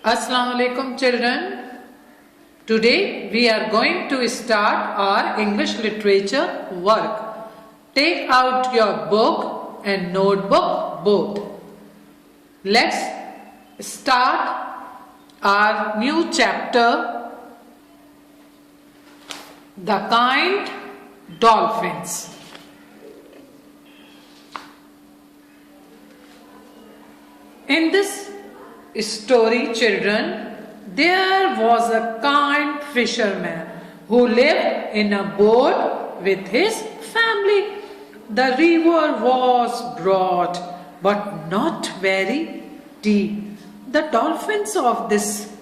Assalamu alaikum children. Today we are going to start our English literature work. Take out your book and notebook both. Let's start our new chapter, The Kind Dolphins. In this story, children, there was a kind fisherman who lived in a boat with his family. The river was broad but not very deep. The dolphins of this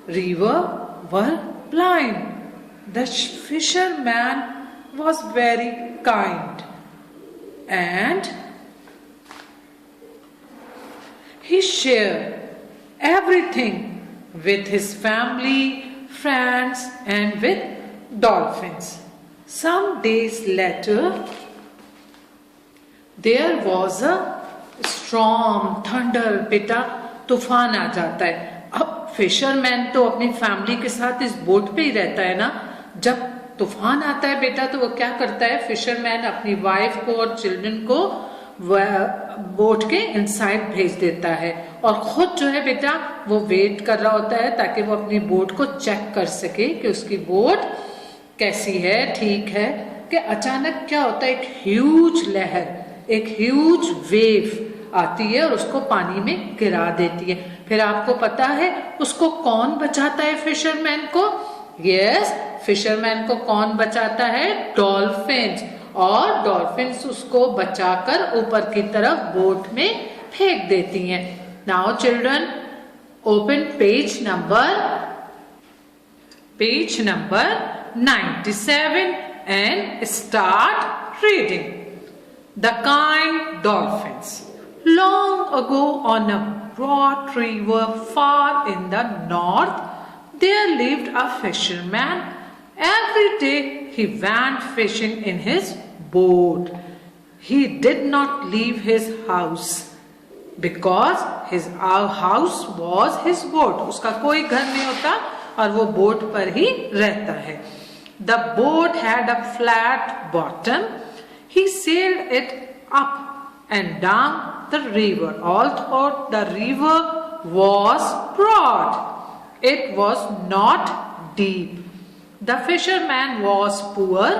river were blind. The fisherman was very kind and he shared everything with his family, friends, and with dolphins. Some days later, there was a storm, thunder, बेटा तूफान आ जाता है. अब fisherman तो अपनी family के साथ इस बोट पे ही रहता है ना. जब तूफान आता है बेटा तो वो क्या करता है, फिशरमैन अपनी वाइफ को और चिल्ड्रन को बोट के इनसाइड भेज देता है और खुद जो है बेटा वो वेट कर रहा होता है ताकि वो अपनी बोट को चेक कर सके कि उसकी बोट कैसी है, ठीक है. कि अचानक क्या होता है, एक ह्यूज लहर, एक ह्यूज वेव आती है और उसको पानी में गिरा देती है. फिर आपको पता है उसको कौन बचाता है फिशरमैन को? यस, फिशरमैन को कौन बचाता है? डॉल्फिन्स. और डॉल्फिन्स उसको बचाकर ऊपर की तरफ बोट में फेंक देती हैं. Now children, open page number 97 and start reading. The Kind Dolphins. Long ago on a broad river far in the north, there lived a fisherman. Every day he went fishing in his boat. He did not leave his house because his house was his boat. उसका कोई घर नहीं होता और वो boat पर ही रहता है. The boat had a flat bottom. He sailed it up and down the river. Although the river was broad, it was not deep. The fisherman was poor,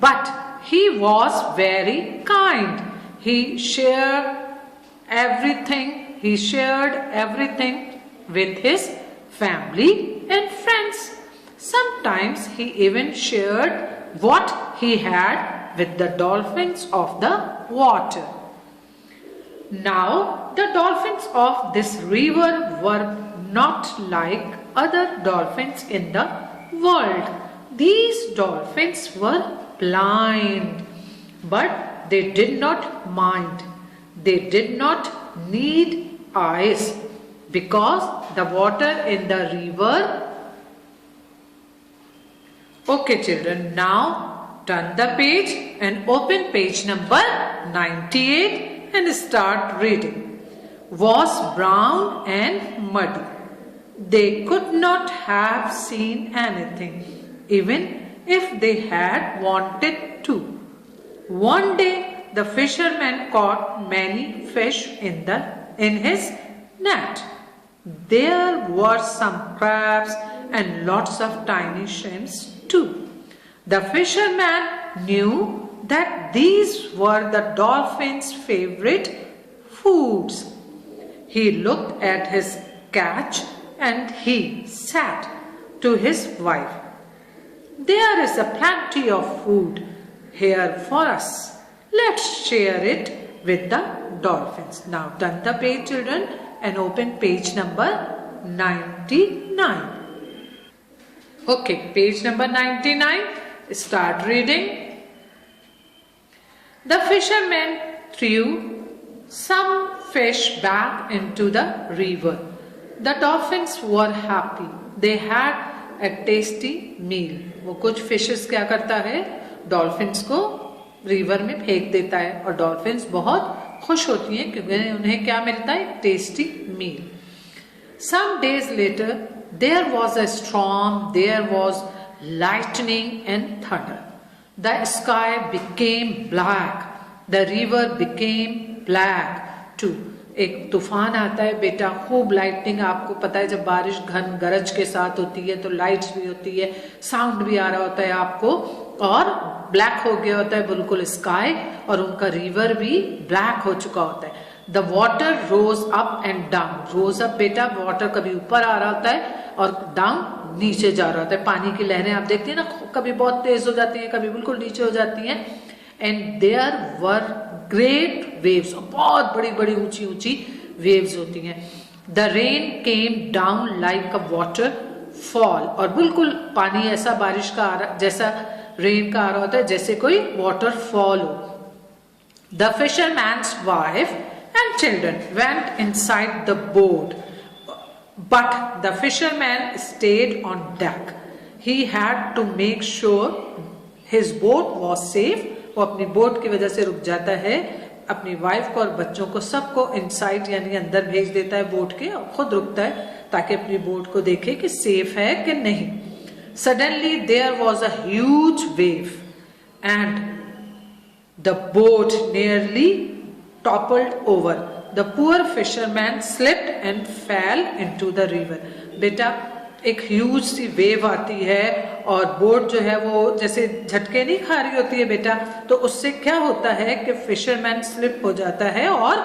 but he was very kind. He shared everything with his family and friends. Sometimes he even shared what he had with the dolphins of the water. Now, the dolphins of this river were not like other dolphins in the world. These dolphins were blind, but they did not mind. They did not need eyes because the water in the river. Okay children, now turn the page and open page number 98 and start reading. Was brown and muddy. They could not have seen anything, even if they had wanted to. One day the fisherman caught many fish in his net. There were some crabs and lots of tiny shrimps too. The fisherman knew that these were the dolphins' favorite foods. He looked at his catch and he said to his wife, "There is a plenty of food here for us. Let's share it with the dolphins." Now turn the page children and open page number 99. Okay, page number 99. Start reading. The fisherman threw some fish back into the river. The dolphins were happy. They had a tasty meal. वो कुछ fishes क्या करता है, dolphins को river में फेंक देता है और डॉल्फिन्स बहुत खुश होती हैं क्योंकि उन्हें क्या मिलता है, tasty meal. Some days later, there was a storm, there was lightning and thunder. The sky became black, the river became black too. एक तूफान आता है बेटा, खूब लाइटनिंग, आपको पता है जब बारिश घन गरज के साथ होती है तो लाइट्स भी होती है, साउंड भी आ रहा होता है आपको, और ब्लैक हो गया होता है बिल्कुल स्काई, और उनका रिवर भी ब्लैक हो चुका होता है. The water rose up and down. Rose up बेटा, वाटर कभी ऊपर आ रहा होता है और डाउन नीचे जा रहा होता है. पानी की लहरें आप देखते हैं ना, कभी बहुत तेज हो जाती है, कभी बिल्कुल नीचे हो जाती हैं. And there were great waves, बहुत बड़ी बड़ी ऊंची ऊंची वेव्स होती हैं. The rain came down like a waterfall, और बिल्कुल पानी ऐसा बारिश का आ रहा, जैसा रेन का आ रहा होता है, जैसे कोई वाटर फॉल हो. The fisherman's wife and children went inside the boat, but the fisherman stayed on deck. He had to make sure his boat was safe. वो अपनी बोट की वजह से रुक जाता है, अपनी वाइफ को और बच्चों को सबको इनसाइड यानी अंदर भेज देता है बोट के, और खुद रुकता है ताकि अपनी बोट को देखे कि सेफ है कि नहीं. Suddenly there was a huge wave and the boat nearly toppled over. The poor fisherman slipped and fell into the river. बेटा, एक ह्यूज सी वेव आती है और बोट जो है वो जैसे झटके नहीं खा रही होती है बेटा, तो उससे क्या होता है कि फिशरमैन स्लिप हो जाता है और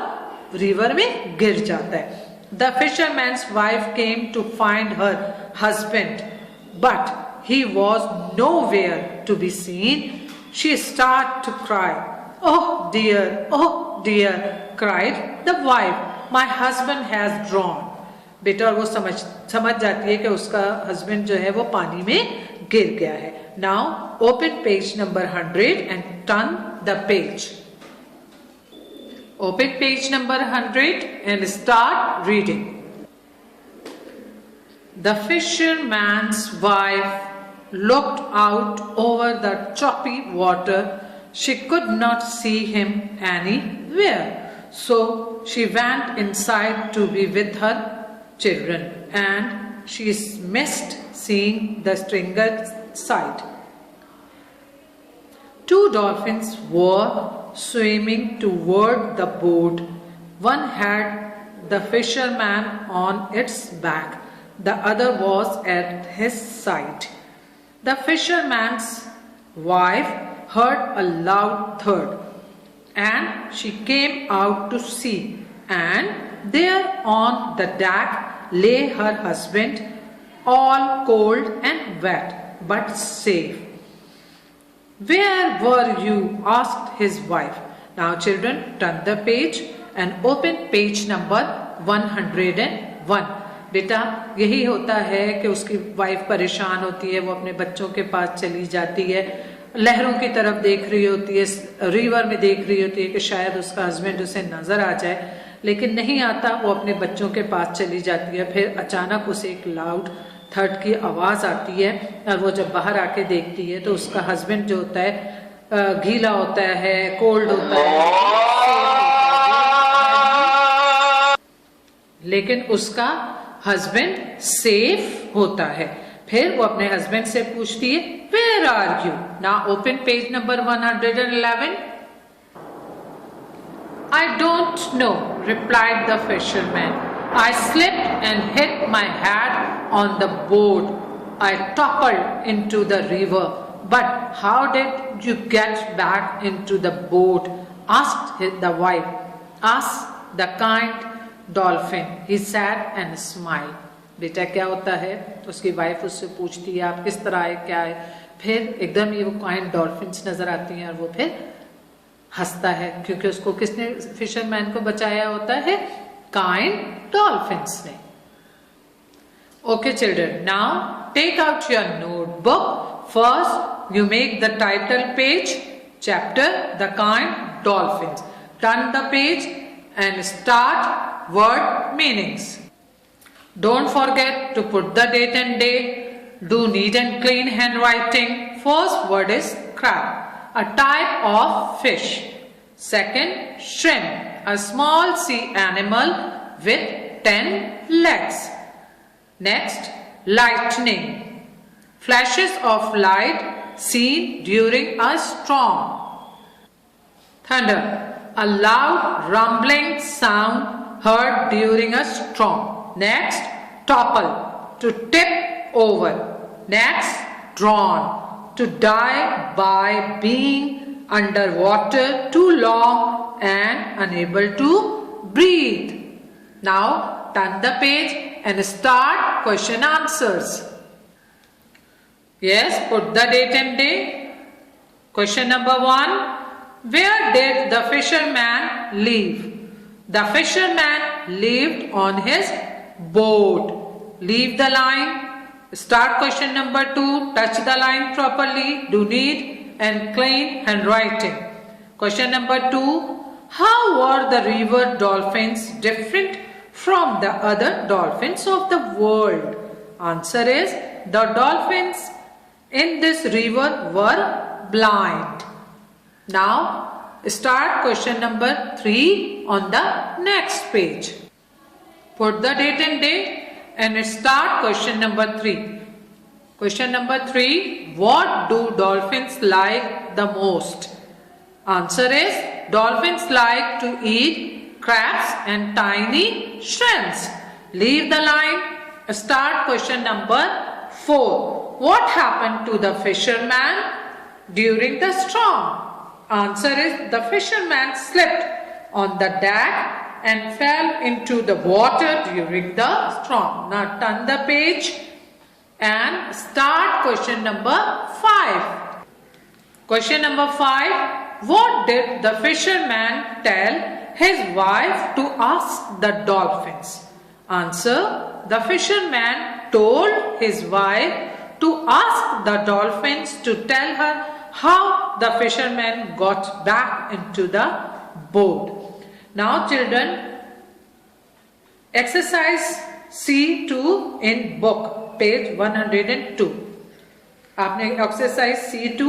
रिवर में गिर जाता है. The fisherman's wife came to find her husband, but he was nowhere to be seen. She start to cry. Oh dear, cried the wife, my husband has drowned. बेटा, और वो समझ जाती है कि उसका हस्बैंड जो है वो पानी में गिर गया है. Now open page number 100 and turn the page. Open page number 100 and start reading. The fisherman's wife looked out over the choppy water. She could not see him anywhere, so she went inside to be with her children, and she missed seeing the stranger's sight. Two dolphins were swimming toward the boat. One had the fisherman on its back, the other was at his side. The fisherman's wife heard a loud thud, and she came out to see, and there on the deck lay her husband, all cold and wet, but safe. Where were you? asked his wife. Now children, turn the page and open page number 101. बेटा, यही होता है कि उसकी wife परेशान होती है, वो अपने बच्चों के पास चली जाती है, लहरों की तरफ देख रही होती है, रिवर में देख रही होती है कि शायद उसका हस्बैंड उसे नजर आ जाए, लेकिन नहीं आता. वो अपने बच्चों के पास चली जाती है. फिर अचानक उसे एक लाउड थर्ड की आवाज आती है, और वो जब बाहर आके देखती है तो उसका हस्बैंड जो होता है गीला होता है, कोल्ड होता है, लेकिन उसका हस्बैंड सेफ होता है. फिर वो अपने हस्बैंड से पूछती है, Where are you? Now open page number 111. I don't know, replied the fisherman. I slipped and hit my head on the boat. I toppled into the river. But how did you get back into the boat? Asked the wife. Asked the kind dolphin. He sat and smiled. बेटा, क्या होता है, उसकी wife उससे पूछती है आप किस तरह आए, क्या है. फिर एकदम ये वो काइंड डॉल्फिन्स नजर आती हैं और वो फिर हंसता है, क्योंकि उसको किसने, फिशरमैन को बचाया होता है, काइंड डॉल्फिन्स ने. Okay children, now take out your notebook. First you make the title page, chapter the kind dolphins. Turn the page and start word meanings. Don't forget to put the date and day. Do neat and clean handwriting. First word is crab, a type of fish. Second, shrimp, a small sea animal with 10 legs. Next, lightning. Flashes of light seen during a storm. Thunder. A loud rumbling sound heard during a storm. Next, topple. To tip over. Next, drown. To die by being underwater too long and unable to breathe. Now turn the page and start question answers. Yes, put the date and day. Question number 1. Where did the fisherman live? The fisherman lived on his boat. Leave the line. Start question number 2. Touch the line properly. Do neat and clean handwriting. Question number 2. How were the river dolphins different from the other dolphins of the world? Answer is, the dolphins in this river were blind. Now start question number 3 on the next page. Put the date and day and start question number 3. Question number 3. What do dolphins like the most? Answer is, dolphins like to eat crabs and tiny shrimps. Leave the line. Start question number 4. What happened to the fisherman during the storm? Answer is, the fisherman slipped on the deck and fell into the water during the storm. Now turn the page and start question number 5. Question number 5. What did the fisherman tell his wife to ask the dolphins? Answer. The fisherman told his wife to ask the dolphins to tell her how the fisherman got back into the boat. Now children, exercise C2 in book, page 102. आपने exercise C2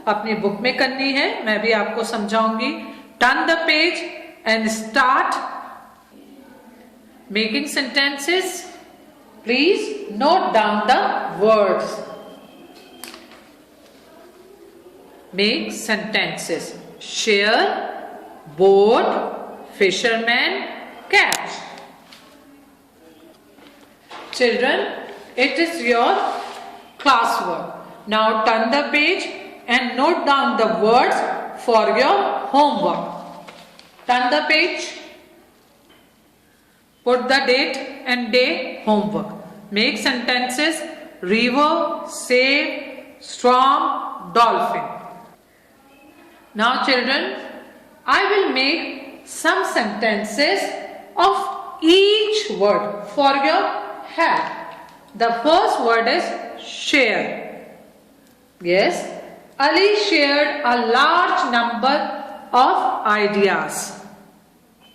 अपनी book में करनी है, मैं भी आपको समझाऊंगी. Turn the page and start making sentences. Please note down the words. Make sentences. Share, boat, fisherman, catch. Children, it is your classwork. Now turn the page and note down the words for your homework. Turn the page. Put the date and day. Homework. Make sentences. River, save, storm, dolphin. Now children, I will make some sentences of each word for your help. The first word is share. Yes, Ali shared a large number of ideas.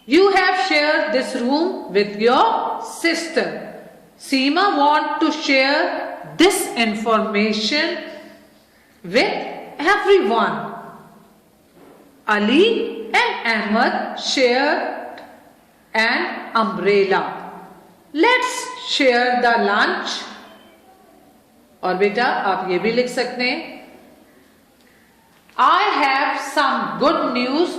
You have shared this room with your sister. Seema wants to share this information with everyone. Ali and Ahmed shared an umbrella. Let's share the lunch. और बेटा आप ये भी लिख सकते हैं, I have some good news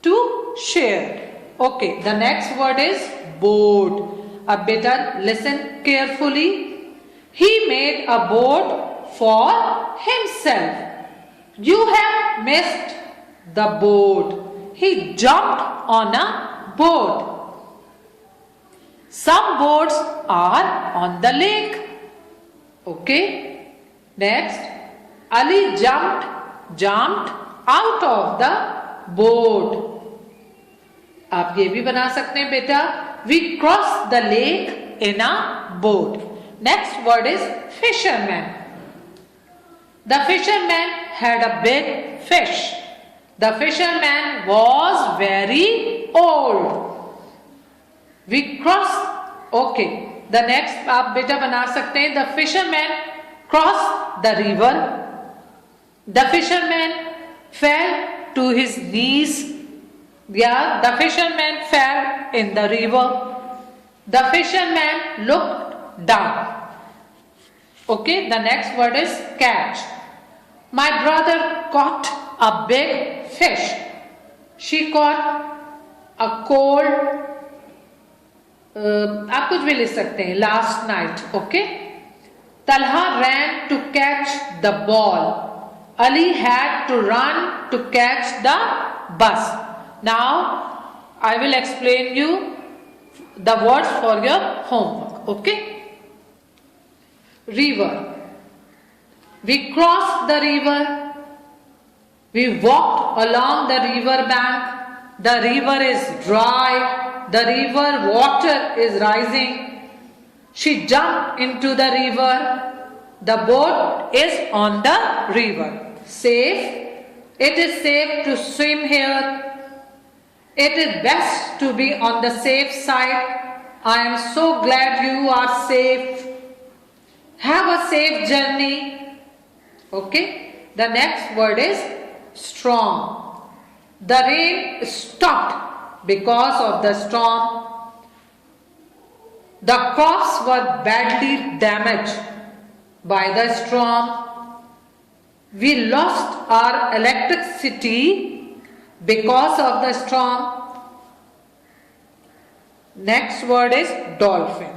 to share. Okay, the next word is boat. अब बेटा listen carefully. He made a boat for himself. You have missed the boat. He jumped on a boat. Some boats are on the lake. Okay. Next, Ali jumped out of the boat. आप ये भी बना सकते हैं बेटा. We crossed the lake in a boat. Next word is fisherman. The fisherman had a big fish. The fisherman was very old. We crossed. Okay. The next आप बेटा बना सकते हैं. The fisherman crossed the river. The fisherman fell to his knees. The fisherman fell in the river. The fisherman looked down. Okay, the next word is catch. My brother caught a big fish. She caught a cold, आप कुछ भी लिख सकते हैं, last night. Okay. Talha ran to catch the ball. Ali had to run to catch the bus. Now, I will explain you the words for your homework. Okay? River. We crossed the river. We walked along the river bank. The river is dry. The river water is rising. She jumped into the river. The boat is on the river. Safe. It is safe to swim here. It is best to be on the safe side. I am so glad you are safe. Have a safe journey. Okay. The next word is storm. The rain stopped because of the storm. The crops were badly damaged by the storm. We lost our electricity because of the storm. Next word is dolphin.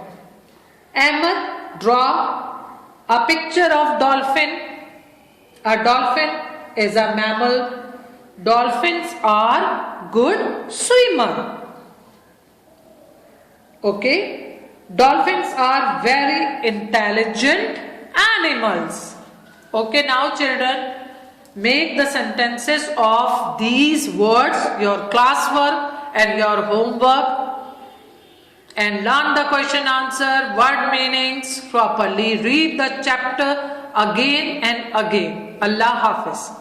Ahmed, draw a picture of dolphin. A dolphin is a mammal. Dolphins are good swimmer. Okay. Dolphins are very intelligent animals. Okay, now children, make the sentences of these words your classwork and your homework, and learn the question answer, word meanings properly. Read the chapter again and again. Allah Hafiz.